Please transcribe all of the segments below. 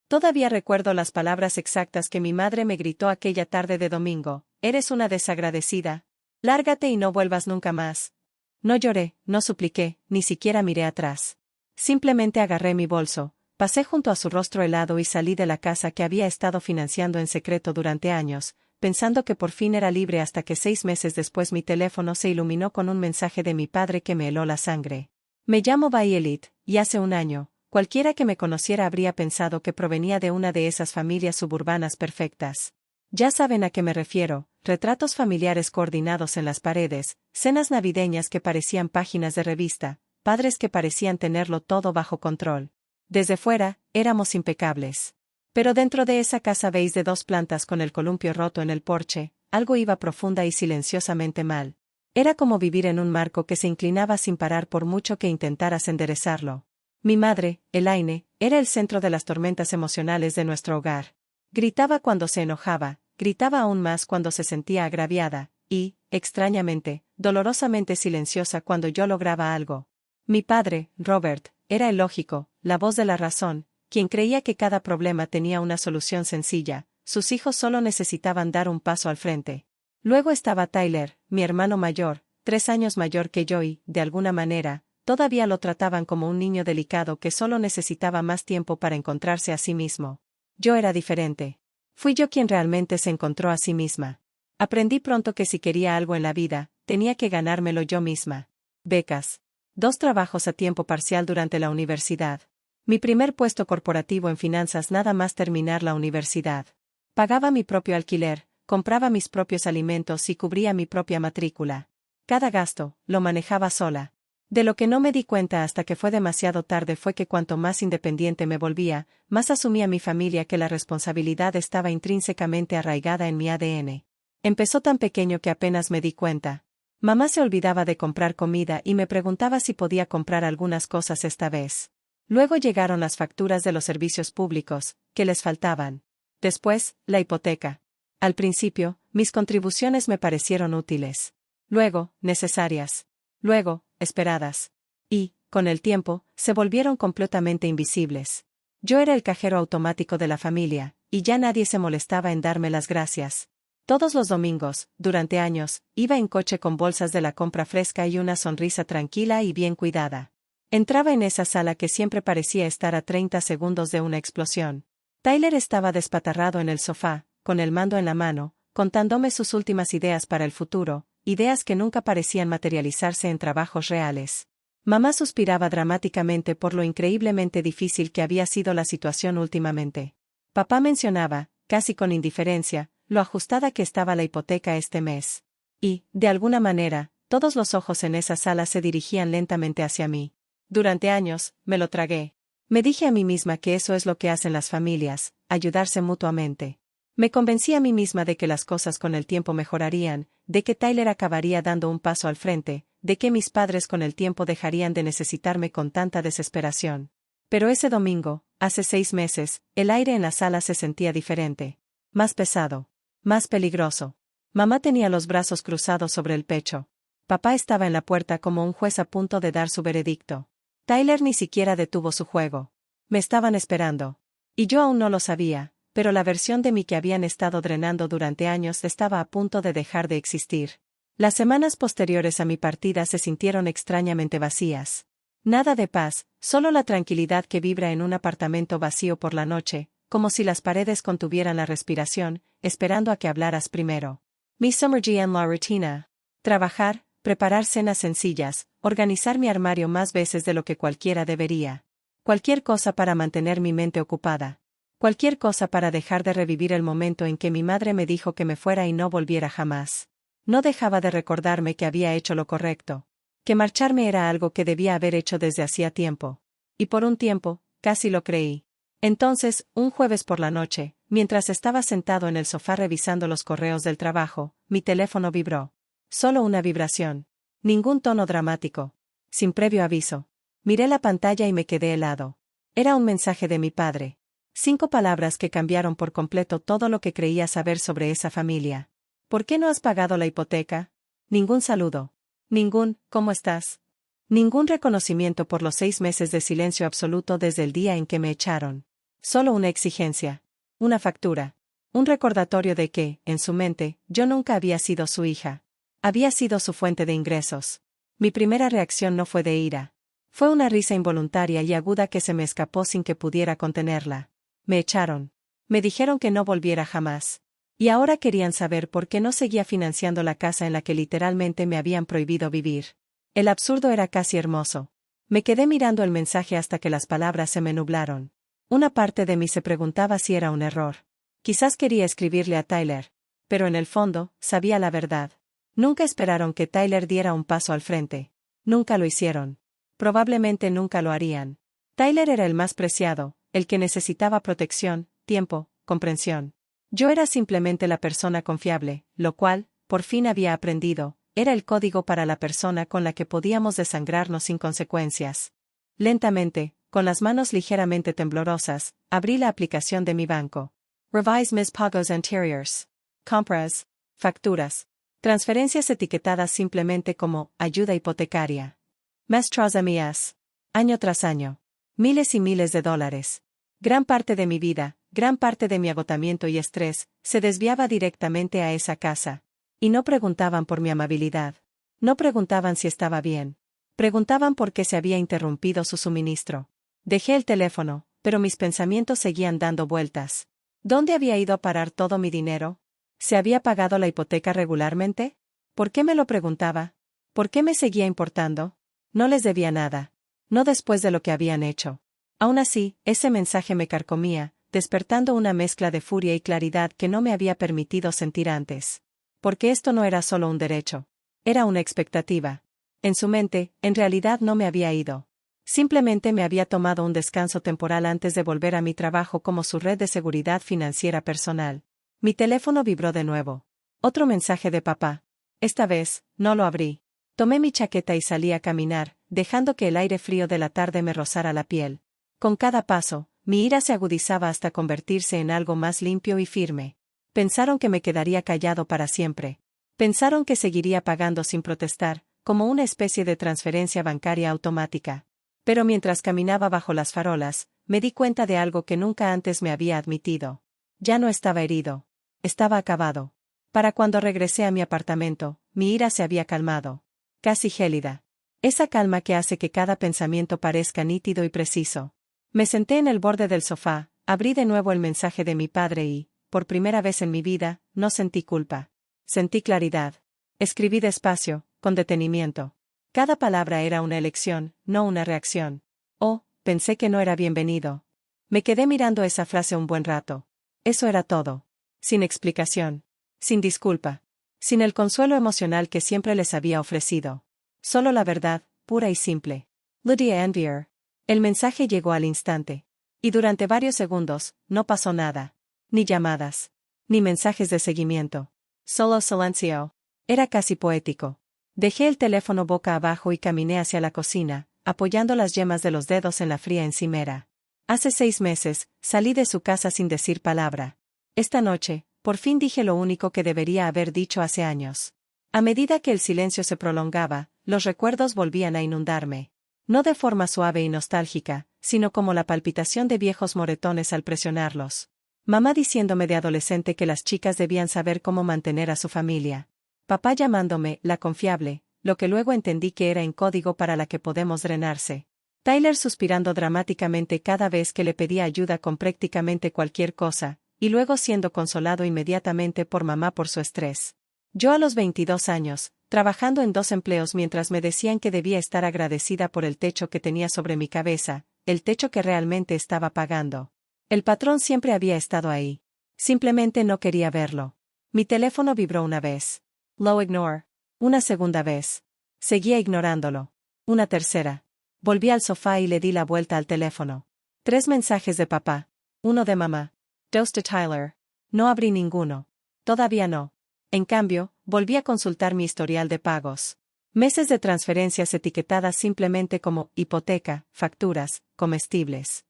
Todavía recuerdo las palabras exactas que mi madre me gritó aquella tarde de domingo: eres una desagradecida. Lárgate y no vuelvas nunca más. No lloré, no supliqué, ni siquiera miré atrás. Simplemente agarré mi bolso, pasé junto a su rostro helado y salí de la casa que había estado financiando en secreto durante años, pensando que por fin era libre, hasta que 6 meses después mi teléfono se iluminó con un mensaje de mi padre que me heló la sangre. Me llamo Violet, y hace un año, cualquiera que me conociera habría pensado que provenía de una de esas familias suburbanas perfectas. Ya saben a qué me refiero: retratos familiares coordinados en las paredes, cenas navideñas que parecían páginas de revista, padres que parecían tenerlo todo bajo control. Desde fuera, éramos impecables. Pero dentro de esa casa beige de 2 plantas con el columpio roto en el porche, algo iba profunda y silenciosamente mal. Era como vivir en un marco que se inclinaba sin parar por mucho que intentaras enderezarlo. Mi madre, Elaine, era el centro de las tormentas emocionales de nuestro hogar. Gritaba cuando se enojaba, gritaba aún más cuando se sentía agraviada, y, extrañamente, dolorosamente silenciosa cuando yo lograba algo. Mi padre, Robert, era el lógico, la voz de la razón, quien creía que cada problema tenía una solución sencilla: sus hijos solo necesitaban dar un paso al frente. Luego estaba Tyler, mi hermano mayor, 3 años mayor que yo y, de alguna manera, todavía lo trataban como un niño delicado que solo necesitaba más tiempo para encontrarse a sí mismo. Yo era diferente. Fui yo quien realmente se encontró a sí misma. Aprendí pronto que si quería algo en la vida, tenía que ganármelo yo misma. Becas. 2 trabajos a tiempo parcial durante la universidad. Mi primer puesto corporativo en finanzas nada más terminar la universidad. Pagaba mi propio alquiler, compraba mis propios alimentos y cubría mi propia matrícula. Cada gasto, lo manejaba sola. De lo que no me di cuenta hasta que fue demasiado tarde fue que cuanto más independiente me volvía, más asumía mi familia, que la responsabilidad estaba intrínsecamente arraigada en mi ADN. Empezó tan pequeño que apenas me di cuenta. Mamá se olvidaba de comprar comida y me preguntaba si podía comprar algunas cosas esta vez. Luego llegaron las facturas de los servicios públicos, que les faltaban. Después, la hipoteca. Al principio, mis contribuciones me parecieron útiles. Luego, necesarias. Luego, esperadas. Y, con el tiempo, se volvieron completamente invisibles. Yo era el cajero automático de la familia, y ya nadie se molestaba en darme las gracias. Todos los domingos, durante años, iba en coche con bolsas de la compra fresca y una sonrisa tranquila y bien cuidada. Entraba en esa sala que siempre parecía estar a 30 segundos de una explosión. Tyler estaba despatarrado en el sofá, con el mando en la mano, contándome sus últimas ideas para el futuro, ideas que nunca parecían materializarse en trabajos reales. Mamá suspiraba dramáticamente por lo increíblemente difícil que había sido la situación últimamente. Papá mencionaba, casi con indiferencia, lo ajustada que estaba la hipoteca este mes. Y, de alguna manera, todos los ojos en esa sala se dirigían lentamente hacia mí. Durante años, me lo tragué. Me dije a mí misma que eso es lo que hacen las familias, ayudarse mutuamente. Me convencí a mí misma de que las cosas con el tiempo mejorarían, de que Tyler acabaría dando un paso al frente, de que mis padres con el tiempo dejarían de necesitarme con tanta desesperación. Pero ese domingo, hace 6 meses, el aire en la sala se sentía diferente. Más pesado. Más peligroso. Mamá tenía los brazos cruzados sobre el pecho. Papá estaba en la puerta como un juez a punto de dar su veredicto. Tyler ni siquiera detuvo su juego. Me estaban esperando. Y yo aún no lo sabía, pero la versión de mí que habían estado drenando durante años estaba a punto de dejar de existir. Las semanas posteriores a mi partida se sintieron extrañamente vacías. Nada de paz, solo la tranquilidad que vibra en un apartamento vacío por la noche, como si las paredes contuvieran la respiración, esperando a que hablaras primero. Mi summer en la rutina. Trabajar, preparar cenas sencillas, organizar mi armario más veces de lo que cualquiera debería. Cualquier cosa para mantener mi mente ocupada. Cualquier cosa para dejar de revivir el momento en que mi madre me dijo que me fuera y no volviera jamás. No dejaba de recordarme que había hecho lo correcto. Que marcharme era algo que debía haber hecho desde hacía tiempo. Y por un tiempo, casi lo creí. Entonces, un jueves por la noche, mientras estaba sentado en el sofá revisando los correos del trabajo, mi teléfono vibró. Solo una vibración. Ningún tono dramático. Sin previo aviso. Miré la pantalla y me quedé helado. Era un mensaje de mi padre. 5 palabras que cambiaron por completo todo lo que creía saber sobre esa familia. ¿Por qué no has pagado la hipoteca? Ningún saludo. Ningún ¿cómo estás? Ningún reconocimiento por los 6 meses de silencio absoluto desde el día en que me echaron. Solo una exigencia. Una factura. Un recordatorio de que, en su mente, yo nunca había sido su hija. Había sido su fuente de ingresos. Mi primera reacción no fue de ira. Fue una risa involuntaria y aguda que se me escapó sin que pudiera contenerla. Me echaron. Me dijeron que no volviera jamás. Y ahora querían saber por qué no seguía financiando la casa en la que literalmente me habían prohibido vivir. El absurdo era casi hermoso. Me quedé mirando el mensaje hasta que las palabras se me nublaron. Una parte de mí se preguntaba si era un error. Quizás quería escribirle a Tyler. Pero en el fondo, sabía la verdad. Nunca esperaron que Tyler diera un paso al frente. Nunca lo hicieron. Probablemente nunca lo harían. Tyler era el más preciado, el que necesitaba protección, tiempo, comprensión. Yo era simplemente la persona confiable, lo cual, por fin había aprendido, era el código para la persona con la que podíamos desangrarnos sin consecuencias. Lentamente, con las manos ligeramente temblorosas, abrí la aplicación de mi banco. Revise mis pagos anteriores. Compras. Facturas. Transferencias etiquetadas simplemente como ayuda hipotecaria. Mes tras mes. Año tras año. Miles y miles de dólares. Gran parte de mi vida, gran parte de mi agotamiento y estrés, se desviaba directamente a esa casa. Y no preguntaban por mi amabilidad. No preguntaban si estaba bien. Preguntaban por qué se había interrumpido su suministro. Dejé el teléfono, pero mis pensamientos seguían dando vueltas. ¿Dónde había ido a parar todo mi dinero? ¿Se había pagado la hipoteca regularmente? ¿Por qué me lo preguntaba? ¿Por qué me seguía importando? No les debía nada. No después de lo que habían hecho. Aún así, ese mensaje me carcomía, despertando una mezcla de furia y claridad que no me había permitido sentir antes. Porque esto no era solo un derecho. Era una expectativa. En su mente, en realidad no me había ido. Simplemente me había tomado un descanso temporal antes de volver a mi trabajo como su red de seguridad financiera personal. Mi teléfono vibró de nuevo. Otro mensaje de papá. Esta vez, no lo abrí. Tomé mi chaqueta y salí a caminar, dejando que el aire frío de la tarde me rozara la piel. Con cada paso, mi ira se agudizaba hasta convertirse en algo más limpio y firme. Pensaron que me quedaría callado para siempre. Pensaron que seguiría pagando sin protestar, como una especie de transferencia bancaria automática. Pero mientras caminaba bajo las farolas, me di cuenta de algo que nunca antes me había admitido. Ya no estaba herido. Estaba acabado. Para cuando regresé a mi apartamento, mi ira se había calmado. Casi gélida. Esa calma que hace que cada pensamiento parezca nítido y preciso. Me senté en el borde del sofá, abrí de nuevo el mensaje de mi padre y, por primera vez en mi vida, no sentí culpa. Sentí claridad. Escribí despacio, con detenimiento. Cada palabra era una elección, no una reacción. Oh, pensé que no era bienvenido. Me quedé mirando esa frase un buen rato. Eso era todo. Sin explicación. Sin disculpa. Sin el consuelo emocional que siempre les había ofrecido. Solo la verdad, pura y simple. Lydia Anvier. El mensaje llegó al instante. Y durante varios segundos, no pasó nada. Ni llamadas. Ni mensajes de seguimiento. Solo silencio. Era casi poético. Dejé el teléfono boca abajo y caminé hacia la cocina, apoyando las yemas de los dedos en la fría encimera. Hace 6 meses, salí de su casa sin decir palabra. Esta noche, por fin dije lo único que debería haber dicho hace años. A medida que el silencio se prolongaba, los recuerdos volvían a inundarme. No de forma suave y nostálgica, sino como la palpitación de viejos moretones al presionarlos. Mamá diciéndome de adolescente que las chicas debían saber cómo mantener a su familia. Papá llamándome la confiable, lo que luego entendí que era en código para la que podemos drenarse. Tyler suspirando dramáticamente cada vez que le pedía ayuda con prácticamente cualquier cosa, y luego siendo consolado inmediatamente por mamá por su estrés. Yo a los 22 años, trabajando en 2 empleos mientras me decían que debía estar agradecida por el techo que tenía sobre mi cabeza, el techo que realmente estaba pagando. El patrón siempre había estado ahí. Simplemente no quería verlo. Mi teléfono vibró una vez. Low ignore. Una segunda vez. Seguía ignorándolo. Una tercera. Volví al sofá y le di la vuelta al teléfono. 3 mensajes de papá. 1 de mamá. 2 de Tyler. No abrí ninguno. Todavía no. En cambio, volví a consultar mi historial de pagos. Meses de transferencias etiquetadas simplemente como hipoteca, facturas, comestibles.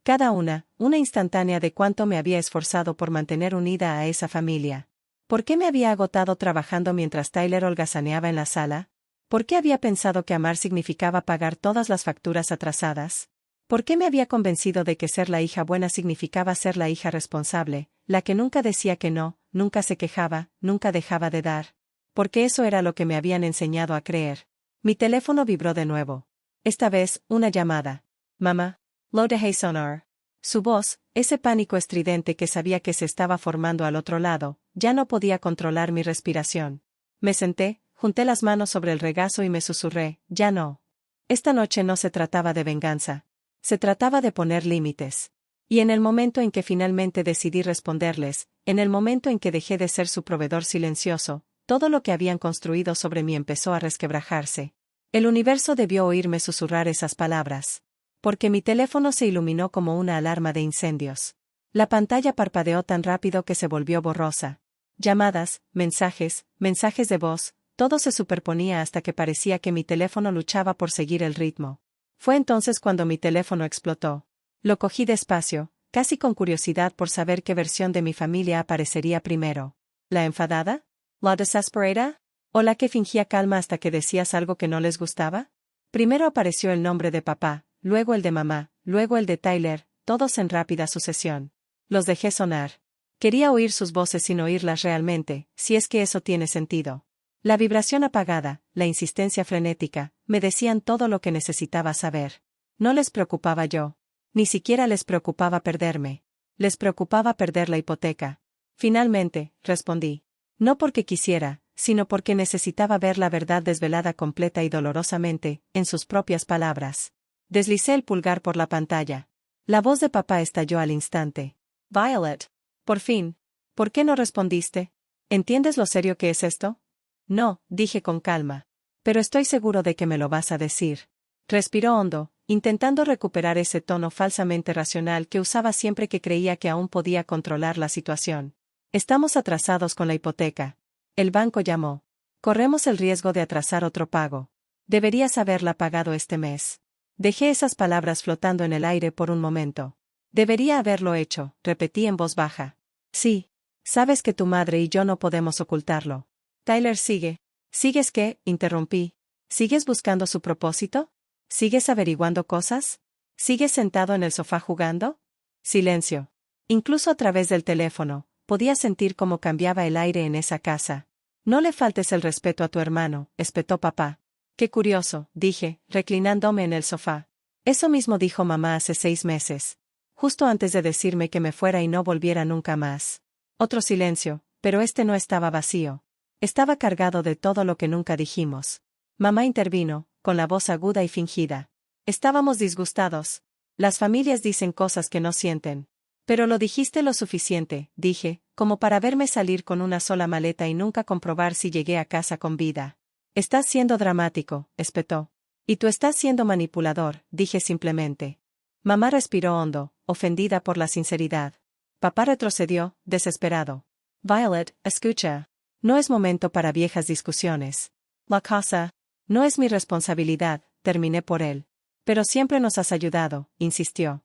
Cada una instantánea de cuánto me había esforzado por mantener unida a esa familia. ¿Por qué me había agotado trabajando mientras Tyler holgazaneaba en la sala? ¿Por qué había pensado que amar significaba pagar todas las facturas atrasadas? ¿Por qué me había convencido de que ser la hija buena significaba ser la hija responsable, la que nunca decía que no, nunca se quejaba, nunca dejaba de dar? Porque eso era lo que me habían enseñado a creer. Mi teléfono vibró de nuevo. Esta vez, una llamada. Mamá. Lo dejé sonar. Su voz, ese pánico estridente que sabía que se estaba formando al otro lado, ya no podía controlar mi respiración. Me senté, junté las manos sobre el regazo y me susurré, ya no. Esta noche no se trataba de venganza. Se trataba de poner límites. Y en el momento en que finalmente decidí responderles, en el momento en que dejé de ser su proveedor silencioso, todo lo que habían construido sobre mí empezó a resquebrajarse. El universo debió oírme susurrar esas palabras. Porque mi teléfono se iluminó como una alarma de incendios. La pantalla parpadeó tan rápido que se volvió borrosa. Llamadas, mensajes de voz, todo se superponía hasta que parecía que mi teléfono luchaba por seguir el ritmo. Fue entonces cuando mi teléfono explotó. Lo cogí despacio, casi con curiosidad por saber qué versión de mi familia aparecería primero. ¿La enfadada? ¿La desesperada? ¿O la que fingía calma hasta que decías algo que no les gustaba? Primero apareció el nombre de papá, luego el de mamá, luego el de Tyler, todos en rápida sucesión. Los dejé sonar. Quería oír sus voces sin oírlas realmente, si es que eso tiene sentido. La vibración apagada, la insistencia frenética, me decían todo lo que necesitaba saber. No les preocupaba yo. Ni siquiera les preocupaba perderme. Les preocupaba perder la hipoteca. Finalmente, respondí. No porque quisiera, sino porque necesitaba ver la verdad desvelada completa y dolorosamente, en sus propias palabras. Deslicé el pulgar por la pantalla. La voz de papá estalló al instante. Violet. Por fin. ¿Por qué no respondiste? ¿Entiendes lo serio que es esto? No, dije con calma. Pero estoy seguro de que me lo vas a decir. Respiró hondo, intentando recuperar ese tono falsamente racional que usaba siempre que creía que aún podía controlar la situación. Estamos atrasados con la hipoteca. El banco llamó. Corremos el riesgo de atrasar otro pago. Deberías haberla pagado este mes. Dejé esas palabras flotando en el aire por un momento. Debería haberlo hecho, repetí en voz baja. Sí. Sabes que tu madre y yo no podemos ocultarlo. Tyler sigue. ¿Sigues qué? Interrumpí. ¿Sigues buscando su propósito? ¿Sigues averiguando cosas? ¿Sigues sentado en el sofá jugando? Silencio. Incluso a través del teléfono, podía sentir cómo cambiaba el aire en esa casa. No le faltes el respeto a tu hermano, espetó papá. Qué curioso, dije, reclinándome en el sofá. Eso mismo dijo mamá hace 6 meses. Justo antes de decirme que me fuera y no volviera nunca más. Otro silencio, pero este no estaba vacío. Estaba cargado de todo lo que nunca dijimos. Mamá intervino, con la voz aguda y fingida. Estábamos disgustados. Las familias dicen cosas que no sienten. Pero lo dijiste lo suficiente, dije, como para verme salir con una sola maleta y nunca comprobar si llegué a casa con vida. Estás siendo dramático, espetó. Y tú estás siendo manipulador, dije simplemente. Mamá respiró hondo, ofendida por la sinceridad. Papá retrocedió, desesperado. Violet, escucha. No es momento para viejas discusiones. La casa no es mi responsabilidad, terminé por él. Pero siempre nos has ayudado, insistió.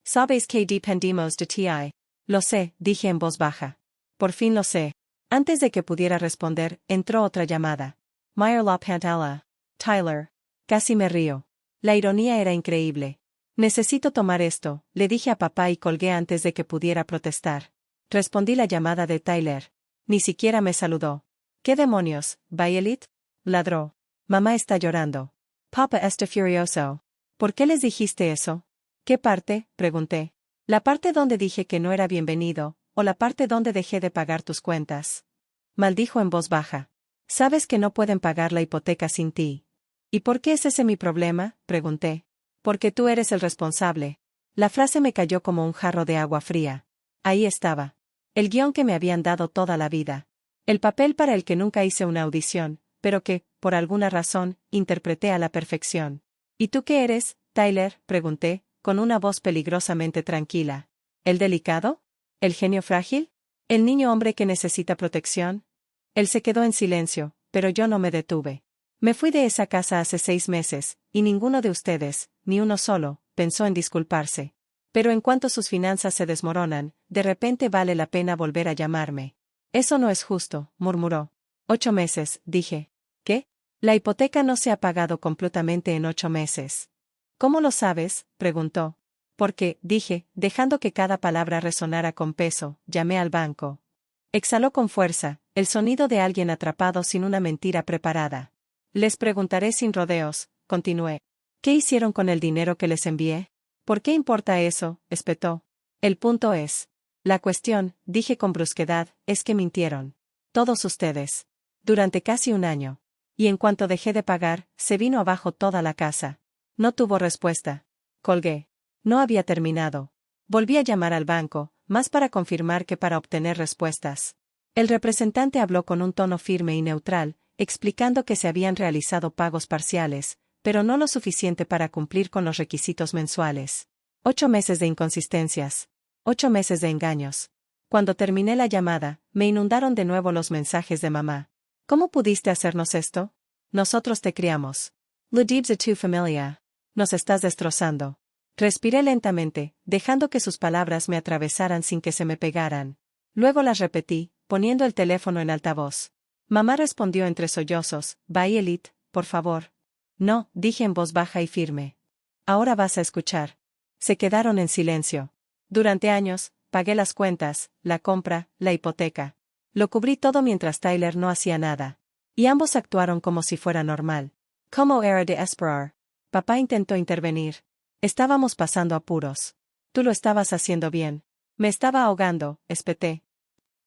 Sabes que dependimos de ti. Lo sé, dije en voz baja. Por fin lo sé. Antes de que pudiera responder, entró otra llamada. Meyer la pantalla. Tyler. Casi me río. La ironía era increíble. Necesito tomar esto, le dije a papá y colgué antes de que pudiera protestar. Respondí la llamada de Tyler. Ni siquiera me saludó. ¿Qué demonios, Violet? Ladró. Mamá está llorando. Papá está furioso. ¿Por qué les dijiste eso? ¿Qué parte? Pregunté. ¿La parte donde dije que no era bienvenido, o la parte donde dejé de pagar tus cuentas? Maldijo en voz baja. Sabes que no pueden pagar la hipoteca sin ti. ¿Y por qué es ese mi problema? Pregunté. Porque tú eres el responsable. La frase me cayó como un jarro de agua fría. Ahí estaba. El guión que me habían dado toda la vida. El papel para el que nunca hice una audición, pero que, por alguna razón, interpreté a la perfección. ¿Y tú qué eres, Tyler? Pregunté, con una voz peligrosamente tranquila. ¿El delicado? ¿El genio frágil? ¿El niño hombre que necesita protección? Él se quedó en silencio, pero yo no me detuve. Me fui de esa casa hace 6 meses, y ninguno de ustedes, ni uno solo, pensó en disculparse. Pero en cuanto sus finanzas se desmoronan, de repente vale la pena volver a llamarme. Eso no es justo, murmuró. 8 meses, dije. ¿Qué? La hipoteca no se ha pagado completamente en 8 meses. ¿Cómo lo sabes?, preguntó. Porque, dije, dejando que cada palabra resonara con peso, llamé al banco. Exhaló con fuerza, el sonido de alguien atrapado sin una mentira preparada. Les preguntaré sin rodeos, continué. ¿Qué hicieron con el dinero que les envié? ¿Por qué importa eso?, espetó. El punto es. La cuestión, dije con brusquedad, es que mintieron. Todos ustedes. Durante casi un año. Y en cuanto dejé de pagar, se vino abajo toda la casa. No tuvo respuesta. Colgué. No había terminado. Volví a llamar al banco, más para confirmar que para obtener respuestas. El representante habló con un tono firme y neutral, explicando que se habían realizado pagos parciales, pero no lo suficiente para cumplir con los requisitos mensuales. 8 meses de inconsistencias. 8 meses de engaños. Cuando terminé la llamada, me inundaron de nuevo los mensajes de mamá. ¿Cómo pudiste hacernos esto? Nosotros te criamos. Le dibs a tu familia. Nos estás destrozando. Respiré lentamente, dejando que sus palabras me atravesaran sin que se me pegaran. Luego las repetí, poniendo el teléfono en altavoz. Mamá respondió entre sollozos, Violet, por favor. No, dije en voz baja y firme. Ahora vas a escuchar. Se quedaron en silencio. Durante años, pagué las cuentas, la compra, la hipoteca. Lo cubrí todo mientras Tyler no hacía nada. Y ambos actuaron como si fuera normal. Como era de esperar. Papá intentó intervenir. Estábamos pasando apuros. Tú lo estabas haciendo bien. Me estaba ahogando, espeté.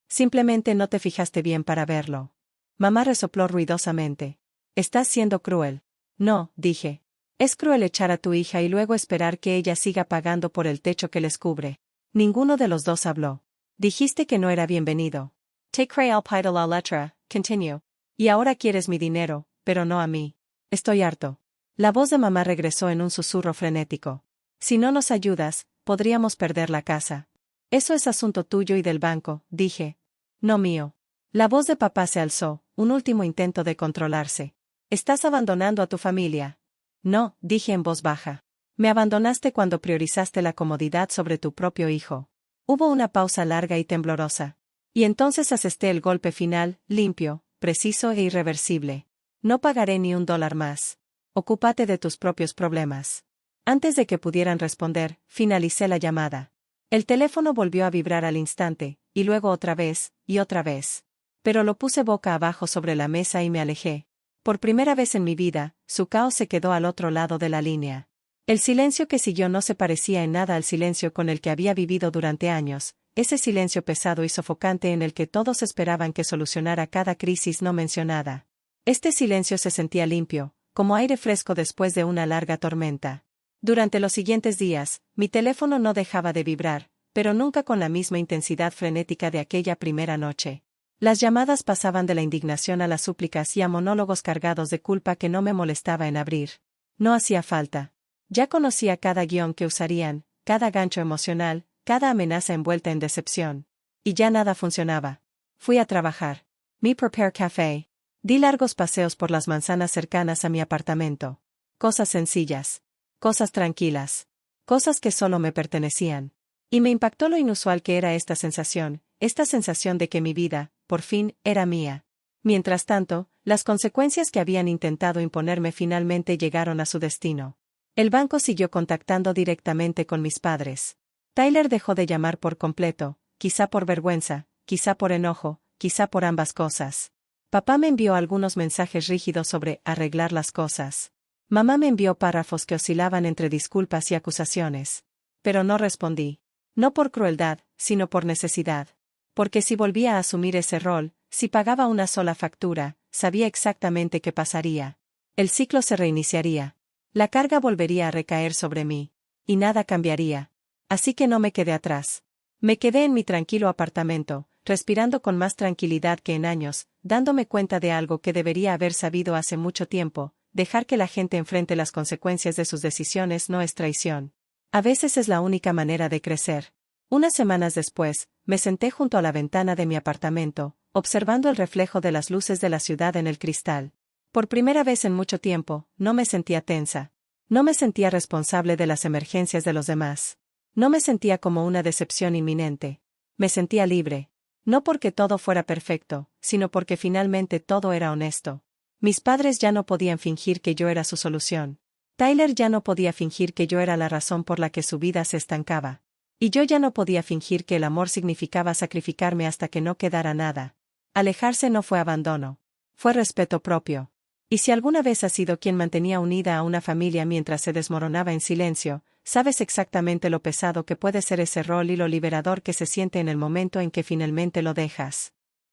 Simplemente no te fijaste bien para verlo. Mamá resopló ruidosamente. Estás siendo cruel. No, dije. Es cruel echar a tu hija y luego esperar que ella siga pagando por el techo que les cubre. Ninguno de los dos habló. Dijiste que no era bienvenido. Te creí al pie de la letra, continue. Y ahora quieres mi dinero, pero no a mí. Estoy harto. La voz de mamá regresó en un susurro frenético. Si no nos ayudas, podríamos perder la casa. Eso es asunto tuyo y del banco, dije. No mío. La voz de papá se alzó, un último intento de controlarse. Estás abandonando a tu familia. No, dije en voz baja. Me abandonaste cuando priorizaste la comodidad sobre tu propio hijo. Hubo una pausa larga y temblorosa. Y entonces asesté el golpe final, limpio, preciso e irreversible. No pagaré ni $1 más. Ocúpate de tus propios problemas. Antes de que pudieran responder, finalicé la llamada. El teléfono volvió a vibrar al instante, y luego otra vez, y otra vez. Pero lo puse boca abajo sobre la mesa y me alejé. Por primera vez en mi vida, su caos se quedó al otro lado de la línea. El silencio que siguió no se parecía en nada al silencio con el que había vivido durante años, ese silencio pesado y sofocante en el que todos esperaban que solucionara cada crisis no mencionada. Este silencio se sentía limpio, como aire fresco después de una larga tormenta. Durante los siguientes días, mi teléfono no dejaba de vibrar, pero nunca con la misma intensidad frenética de aquella primera noche. Las llamadas pasaban de la indignación a las súplicas y a monólogos cargados de culpa que no me molestaba en abrir. No hacía falta. Ya conocía cada guión que usarían, cada gancho emocional, cada amenaza envuelta en decepción. Y ya nada funcionaba. Fui a trabajar. Me preparé café. Di largos paseos por las manzanas cercanas a mi apartamento. Cosas sencillas. Cosas tranquilas. Cosas que solo me pertenecían. Y me impactó lo inusual que era esta sensación de que mi vida, por fin, era mía. Mientras tanto, las consecuencias que habían intentado imponerme finalmente llegaron a su destino. El banco siguió contactando directamente con mis padres. Tyler dejó de llamar por completo, quizá por vergüenza, quizá por enojo, quizá por ambas cosas. Papá me envió algunos mensajes rígidos sobre arreglar las cosas. Mamá me envió párrafos que oscilaban entre disculpas y acusaciones. Pero no respondí. No por crueldad, sino por necesidad. Porque si volvía a asumir ese rol, si pagaba una sola factura, sabía exactamente qué pasaría. El ciclo se reiniciaría. La carga volvería a recaer sobre mí. Y nada cambiaría. Así que no me quedé atrás. Me quedé en mi tranquilo apartamento, respirando con más tranquilidad que en años, dándome cuenta de algo que debería haber sabido hace mucho tiempo: dejar que la gente enfrente las consecuencias de sus decisiones no es traición. A veces es la única manera de crecer. Unas semanas después, me senté junto a la ventana de mi apartamento, observando el reflejo de las luces de la ciudad en el cristal. Por primera vez en mucho tiempo, no me sentía tensa. No me sentía responsable de las emergencias de los demás. No me sentía como una decepción inminente. Me sentía libre. No porque todo fuera perfecto, sino porque finalmente todo era honesto. Mis padres ya no podían fingir que yo era su solución. Tyler ya no podía fingir que yo era la razón por la que su vida se estancaba. Y yo ya no podía fingir que el amor significaba sacrificarme hasta que no quedara nada. Alejarse no fue abandono. Fue respeto propio. Y si alguna vez has sido quien mantenía unida a una familia mientras se desmoronaba en silencio, sabes exactamente lo pesado que puede ser ese rol y lo liberador que se siente en el momento en que finalmente lo dejas.